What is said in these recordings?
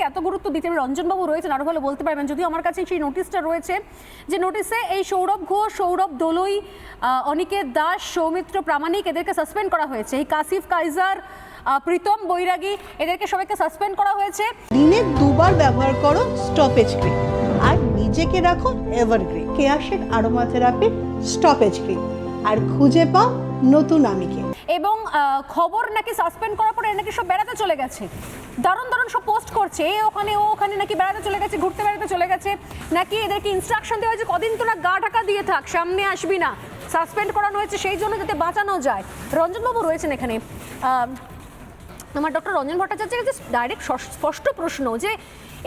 এত গুরুত্ব দিতে রঞ্জনবাবু রয়েছেন, আরো ভালো বলতে পারবেন। যদিও আমার কাছে সেই নোটিশটা রয়েছে, যে নোটিশে এই সৌরভ ঘোষ, সৌরভ দোলই, অনিকেত দাস, সৌমিত্র প্রামাণিক এদেরকে সাসপেন্ড করা হয়েছে। এই কাসিফ কাইজার, প্রীতম বৈরাগী এদেরকে সবাইকে সাসপেন্ড করা হয়েছে। দিনে দুবার ব্যবহার করো স্টপেজ ক্রিম আর নিজেকে রাখো evergreen. Keya Seth aromatherapy stop age cream, আর খুঁজে পাও নতুন আমিকে। এবং খবর নাকি সাসপেন্ড করার পরে নাকি সব বেড়াতে চলে গেছে, দারুণ দারুণ সব পোস্ট করছে, এ ওখানে ও ওখানে নাকি বেড়াতে চলে গেছে, ঘুরতে বেড়াতে চলে গেছে, নাকি এদেরকে ইনস্ট্রাকশন দেওয়া হয়েছে কদিন তোরা গা ঢাকা দিয়ে থাক, সামনে আসবি না, সাসপেন্ড করানো হয়েছে সেই জন্য যাতে বাঁচানো যায়। রঞ্জনবাবু রয়েছেন এখানে। আমার ডক্টর রঞ্জন ভট্টাচার্যের কাছে ডাইরেক্ট স্পষ্ট প্রশ্ন, যে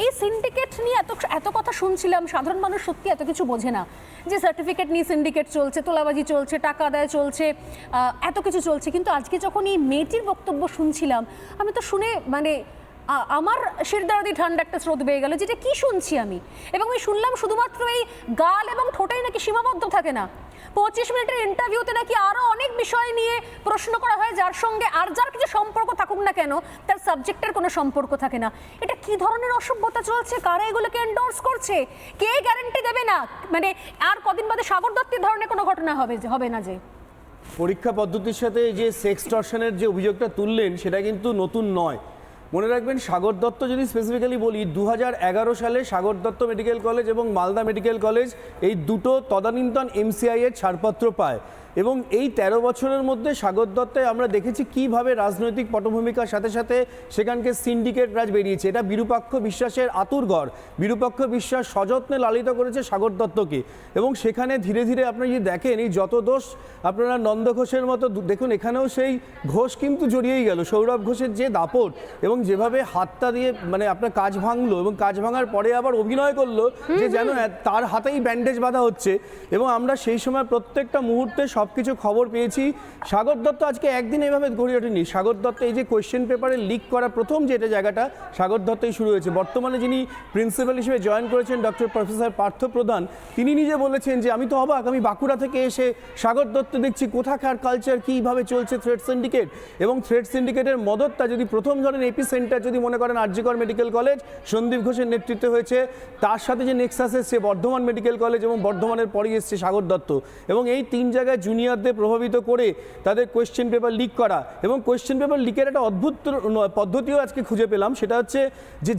এই সিন্ডিকেট নিয়ে এত কথা শুনছিলাম, সাধারণ মানুষ সত্যি এত কিছু বোঝে না, যে সার্টিফিকেট নিয়ে সিন্ডিকেট চলছে, তোলাবাজি চলছে, টাকা আদায় চলছে, এত কিছু চলছে। কিন্তু আজকে যখন এই মেয়েটির বক্তব্য শুনছিলাম, আমি তো শুনে মানে আমার শিরদাঁড়াদি ঠান্ডা একটা স্রোত বেয়ে গেল, যেটা কি শুনছি আমি। এবং আমি শুনলাম শুধুমাত্র এই গাল এবং ঠোঁটাই নাকি সীমাবদ্ধ থাকে না, 25 মিনিটের ইন্টারভিউতে নাকি আরো অনেক বিষয় নিয়ে প্রশ্ন করা হয়, যার সঙ্গে আর যার কিছু সম্পর্ক থাকুক না কেন তার সাবজেক্টের কোনো সম্পর্ক থাকে না। এটা কি ধরনের অসভ্যতা চলছে? কারা এগুলোকে এন্ডোর্স করছে? কে গ্যারান্টি দেবে না মানে আর কদিন বাদে সাগর দত্তের ধরনের কোনো ঘটনা হবে না? যে পরীক্ষা পদ্ধতির সাথে যে সেক্সটর্শনের যে অভিযোগটা তুললেন সেটা কিন্তু নতুন নয়। মনে রাখবেন, সাগর দত্ত যদি স্পেসিফিক্যালি বলি, 2011 সালে সাগর দত্ত মেডিকেল কলেজ এবং মালদা মেডিকেল কলেজ এই দুটো তদানীন্তন MCI এর ছাড়পত্র পায়। এবং এই 13 বছরের মধ্যে সাগর দত্তে আমরা দেখেছি কিভাবে রাজনৈতিক পটভূমিকার সাথে সাথে সেখানকে সিন্ডিকেট রাজ বেরিয়েছে। এটা বিরূপাক্ষ বিশ্বাসের আতুরঘর। বিরূপাক্ষ বিশ্বাস সযত্নে লালিত করেছে সাগর দত্তকে, এবং সেখানে ধীরে ধীরে আপনি যদি দেখেন, এই যত দোষ আপনারা নন্দ ঘোষের মতো দেখুন, এখানেও সেই ঘোষ কিন্তু জড়িয়েই গেল। সৌরভ ঘোষের যে দাপট এবং যেভাবে হাতটা দিয়ে মানে আপনার কাজ ভাঙলো, এবং কাজ ভাঙার পরে আবার অভিনয় করলো যে যেন তার হাতেই ব্যান্ডেজ বাঁধা হচ্ছে। এবং আমরা সেই সময় প্রত্যেকটা মুহূর্তে সবকিছু খবর পেয়েছি। সাগর দত্ত আজকে একদিন এভাবে গড়ে ওঠেনি। সাগর দত্ত এই যে কোয়েশ্চেন পেপারে লিক করা প্রথম যেটা জায়গাটা সাগর দত্তই শুরু হয়েছে। বর্তমানে যিনি প্রিন্সিপাল হিসেবে জয়েন করেছেন ডক্টর প্রফেসর পার্থ প্রধান, তিনি নিজে বলেছেন যে আমি তো অবাক, আমি বাঁকুড়া থেকে এসে সাগর দত্ত দেখছি কোথাকার কালচার কীভাবে চলছে থ্রেড সিন্ডিকেট। এবং থ্রেড সিন্ডিকেটের মদতটা যদি প্রথম ধরেন এপি সেন্টার যদি মনে করেন আরজিকর মেডিকেল কলেজ সন্দীপ ঘোষের নেতৃত্বে হয়েছে, তার সাথে যে নেক্সাস এসছে বর্ধমান মেডিকেল কলেজ, এবং বর্ধমানের পরেই এসছে সাগর দত্ত। এবং এই তিন জায়গায় জুনিয়রদের প্রভাবিত করে তাদের কোয়েশ্চেন পেপার লিক করা। এবং কোয়েশ্চেন পেপার লিকের একটা অদ্ভুত পদ্ধতিও আজকে খুঁজে পেলাম, সেটা হচ্ছে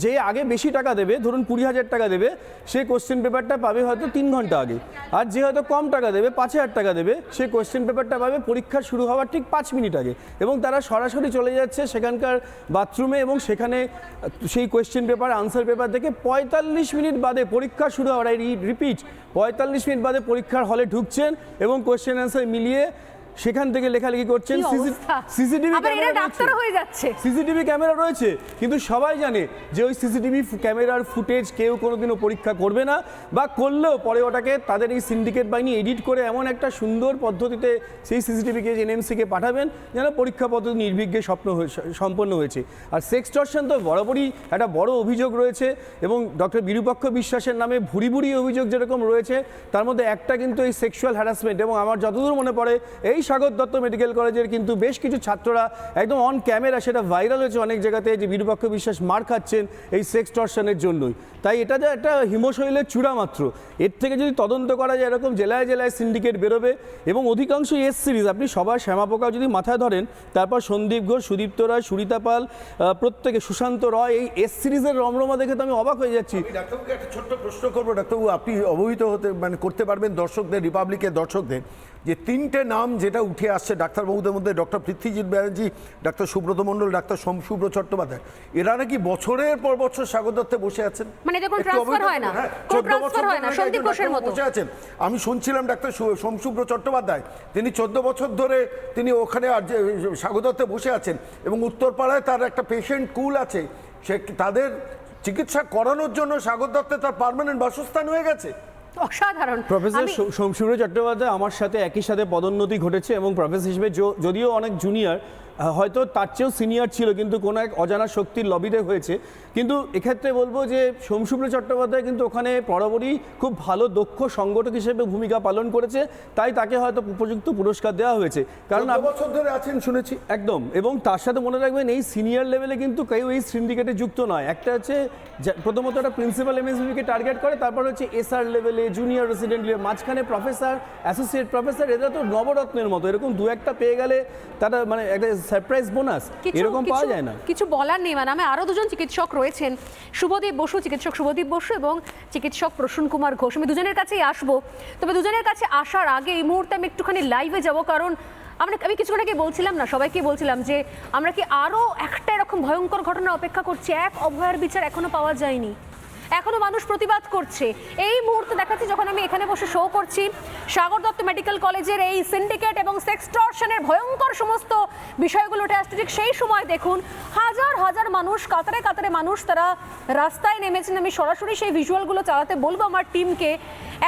যে আগে বেশি টাকা দেবে, ধরুন 20,000 টাকা দেবে, সে কোয়েশ্চেন পেপারটা পাবে হয়তো 3 ঘন্টা আগে। আর যে হয়তো কম টাকা দেবে, 5,000 টাকা দেবে, সে কোয়েশ্চেন পেপারটা পাবে পরীক্ষা শুরু হওয়ার ঠিক 5 মিনিট আগে। এবং তারা সরাসরি চলে যাচ্ছে সেখানকার বাথরুমে, এবং সেখানে সেই কোয়েশ্চেন পেপার আনসার পেপার দেখে 45 মিনিট বাদে পরীক্ষা শুরু হওয়ার, রিপিট 45 মিনিট বাদে পরীক্ষার হলে ঢুকছেন এবং কোয়েশ্চেন অ্যান্সার মিলিয়ে সেখান থেকে লেখালেখি করছেন। সিসিটিভি ক্যামেরা রয়েছে, কিন্তু সবাই জানে যে ওই সিসিটিভি ক্যামেরার ফুটেজ কেউ কোনোদিনও পরীক্ষা করবে না, বা করলেও পরে ওটাকে তাদের এই সিন্ডিকেট বাহিনী এডিট করে এমন একটা সুন্দর পদ্ধতিতে সেই সিসিটিভিকে এনএমসিকে পাঠাবেন যেন পরীক্ষা পদ্ধতি নির্বিঘ্নে সম্পন্ন হয়েছে। আর সেক্সটর্শন তো বরাবরই একটা বড় অভিযোগ রয়েছে, এবং ডক্টর বিরূপাক্ষ বিশ্বাসের নামে ভুরি ভুরি অভিযোগ যেরকম রয়েছে, তার মধ্যে একটা কিন্তু এই সেক্সুয়াল হ্যারাসমেন্ট। এবং আমার যতদূর মনে পড়ে, এই সাগর দত্ত মেডিকেল কলেজের কিন্তু বেশ কিছু ছাত্ররা একদম অন ক্যামেরা সেটা ভাইরাল হয়েছে অনেক জায়গাতে, যে বিরূপাক্ষ বিশ্বাস মার খাচ্ছেন এই সেক্সটর্শনের জন্যই। তাই এটা যে একটা হিমশৈলের চূড়া মাত্র। এর থেকে যদি তদন্ত করা যায়, এরকম জেলায় জেলায় সিন্ডিকেট বেরোবে। এবং অধিকাংশ এস সিরিজ আপনি সবার শ্যামাপোকা যদি মাথায় ধরেন, তারপর সন্দীপ ঘোষ, সুদীপ্ত রায়, সুরিতা পাল, প্রত্যেকে সুশান্ত রয়, এই এস সিরিজের রমরমা দেখে তো আমি অবাক হয়ে যাচ্ছি। ডাক্তারবাবুকে একটা ছোট্ট প্রশ্ন করবো। ডাক্তারবাবু, আপনি অবহিত হতে করতে পারবেন দর্শকদের, রিপাবলিকের দর্শকদের, যে 3টে নাম যেটা উঠে আসছে ডাক্তারবাবুদের মধ্যে, doctor Prithvijit Banerjee, doctor Subrata Mondal, doctor Somshubhra Chattopadhyay, এরা নাকি বছরের পর বছর সাগর দত্তে বসে আছেন, মানে দেখুন ট্রান্সফার হয় না, 14 বছর হয় না, সন্দীপ ঘোষের মতো বসে আছেন। আমি শুনছিলাম ডাক্তার সোমশুভ্র চট্টোপাধ্যায়, তিনি 14 বছর ধরে তিনি ওখানে সাগর দত্তে বসে আছেন, এবং উত্তরপাড়ায় তার একটা পেশেন্ট কুল আছে, সে তাদের চিকিৎসা করানোর জন্য সাগর দত্তে তার পার্মানেন্ট বাসস্থান হয়ে গেছে। অসাধারণ। প্রফেসর সোমশুভ্র চট্টোপাধ্যায় আমার সাথে একই সাথে পদোন্নতি ঘটেছে, এবং প্রফেসর হিসেবে যদিও অনেক জুনিয়র, হয়তো তার চেয়েও সিনিয়র ছিল, কিন্তু কোনো এক অজানা শক্তির লবিতে হয়েছে। কিন্তু এক্ষেত্রে বলবো যে সোমশুভ্র চট্টোপাধ্যায় কিন্তু ওখানে বরাবরই খুব ভালো দক্ষ সংগঠক হিসেবে ভূমিকা পালন করেছে, তাই তাকে হয়তো উপযুক্ত পুরস্কার দেওয়া হয়েছে। কারণ 14 বছর ধরে আছেন শুনেছি। একদম, এবং তার সাথে মনে রাখবেন এই সিনিয়র লেভেলে কিন্তু কেউ এই সিন্ডিকেটে যুক্ত নয়। একটা হচ্ছে প্রথমত একটা প্রিন্সিপাল এমএসবিকে টার্গেট করে, তারপর হচ্ছে এসআর লেভেলে, জুনিয়র রেসিডেন্ট লেভেলে, মাঝখানে প্রফেসর, অ্যাসোসিয়েট প্রফেসর, এরা তো নবরত্নের মতো। এরকম দু একটা পেয়ে গেলে তারা মানে একটা সারপ্রাইজ বোনাস এরকম পাওয়া যায় না। কিছু বলার নেই। মানে আমি আরো দুজন চিকিৎসক রয়েছেন, শুভদীপ বসু, চিকিৎসক শুভদীপ বসু এবং চিকিৎসক প্রসূন কুমার ঘোষ। আমি দুজনের কাছেই আসবো, তবে দুজনের কাছে আসার আগে এই মুহূর্তে আমি একটুখানি লাইভে যাব, কারণ আমি কিছুক্ষণ আগে বলছিলাম না, সবাইকে বলছিলাম যে আমরা কি আরো একটা এরকম ভয়ঙ্কর ঘটনা অপেক্ষা করছি। এক অভয়ার বিচার এখনো পাওয়া যায়নি, এখনো মানুষ প্রতিবাদ করছে। এই মুহূর্তে দেখাচ্ছি যখন আমি এখানে বসে শো করছি, সাগর দত্ত মেডিকেল কলেজের এই সিন্ডিকেট এবং সেক্সটর্শনের ভয়ঙ্কর সমস্ত বিষয়গুলো উঠে আসছে। ঠিক সেই সময় দেখুন হাজার হাজার মানুষ, কাতারে কাতারে মানুষ তারা রাস্তায় নেমেছেন। আমি সরাসরি সেই ভিজুয়ালগুলো চালাতে বলবো আমার টিমকে।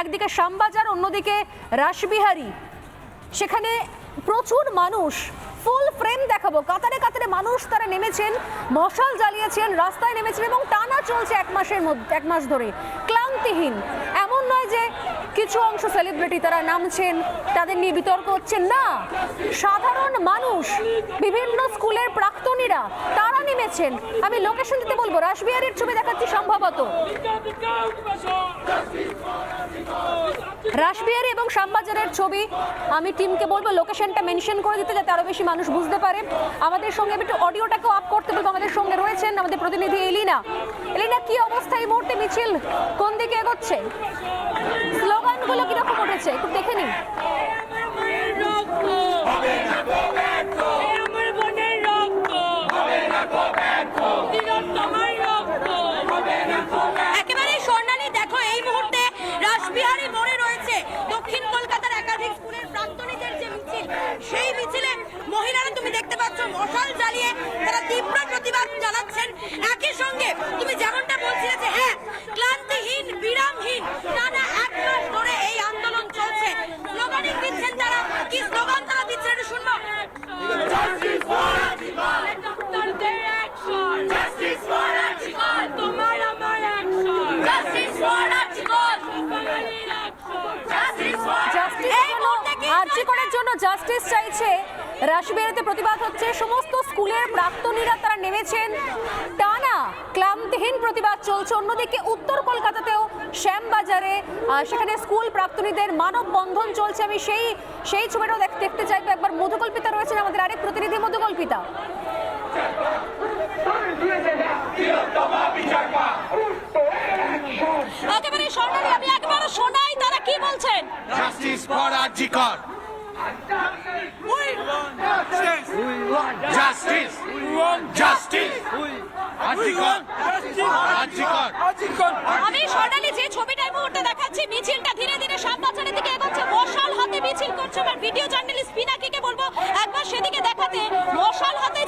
একদিকে শ্যামবাজার, অন্যদিকে রাসবিহারী, সেখানে প্রচুর মানুষ, ফুল ফ্রেম দেখাবো। কাতারে কাতারে মানুষ তারা নেমেছেন, মশাল জ্বালিয়েছেন, রাস্তায় নেমেছেন এবং টানা চলছে এক মাস ধরে ক্লান্তিহীন। এমন নয় যে কিছু অংশ সেলিব্রিটি তারা নামছেন, তাদের নিয়ে বিতর্ক হচ্ছে না, সাধারণ মানুষ, বিভিন্ন স্কুলের প্রাক্তনীরা তারা নেমেছেন। আমি লোকেশন দিতে বলবো, রাসবিহারীর ছবি দেখাচ্ছি সম্ভবত, রাসবিহারী এবং শ্যামবাজারের ছবি। আমি টিমকে বলবো লোকেশনটা মেনশন করে দিতে, যাতে আরো বেশি মানুষ বুঝতে পারে। আমাদের সঙ্গে একটু অডিওটাকেও আপ করতে বলবো। আমাদের সঙ্গে রয়েছেন আমাদের প্রতিনিধি এলিনা। এলিনা, কি অবস্থা এই মুহূর্তে? মিছিল কোন দিকে এগোচ্ছে? স্লোগানগুলো কিরকম উঠেছে একটু দেখে নিন। একেবারে স্বর্ণালী, দেখো এই মুহূর্তে রাসবিহারী মোড়ে রয়েছে দক্ষিণ কলকাতার একাধিক স্কুলের প্রাক্তনীদের যে মিছিল, সেই মিছিলে মহিলারা তুমি দেখতে পাচ্ছ মশাল জ্বালিয়ে তারা তীব্র প্রতিবাদ জানাচ্ছেন। একই সঙ্গে তুমি যেমনটা বলছিলে যে হ্যাঁ, ক্লান্তিহীন, বিরামহীন টানা এক মাস ধরে এই আন্দোলন চলছে। স্লোগানই দিচ্ছেন তারা। কি স্লোগান তারা দিচ্ছেন এটা শুনবো। আরজিকরের জন্য জাস্টিস চাইছে, রাসবিহারীতে প্রতিবাদ হচ্ছে, সমস্ত স্কুলের প্রাক্তনীরা তারা নেমেছেন, টানা ক্লান্তিহীন প্রতিবাদ চলছে। অন্যদিকে উত্তর কলকাতাতেও শ্যামবাজারে সেখানে স্কুল প্রাক্তনীদের মানববন্ধন চলছে। আমি সেই ছবিটাও দেখতে চাইবো একবার। মধুকল্পিতা রয়েছেন আমাদের আরেক প্রতিনিধি, মধুকল্পিতা। একেবারে স্বর্ণালী, আমি একবারও শোনাই তারা কি বলছেন। Justice for Arjikar. Justice. Justice. Arjikar. Arjikar. আমি স্বর্ণালী যে ছবিটা এই মুহূর্তে দেখাচ্ছি, মিছিলটা ধীরে ধীরে শ্যামবাজারের দিকে এগোচ্ছে, মশাল হাতে মিছিল করছে। আমার ভিডিও জার্নালিস্ট পিনাকিকে বলবো একবার সেদিকে দেখাতে। মশাল হাতে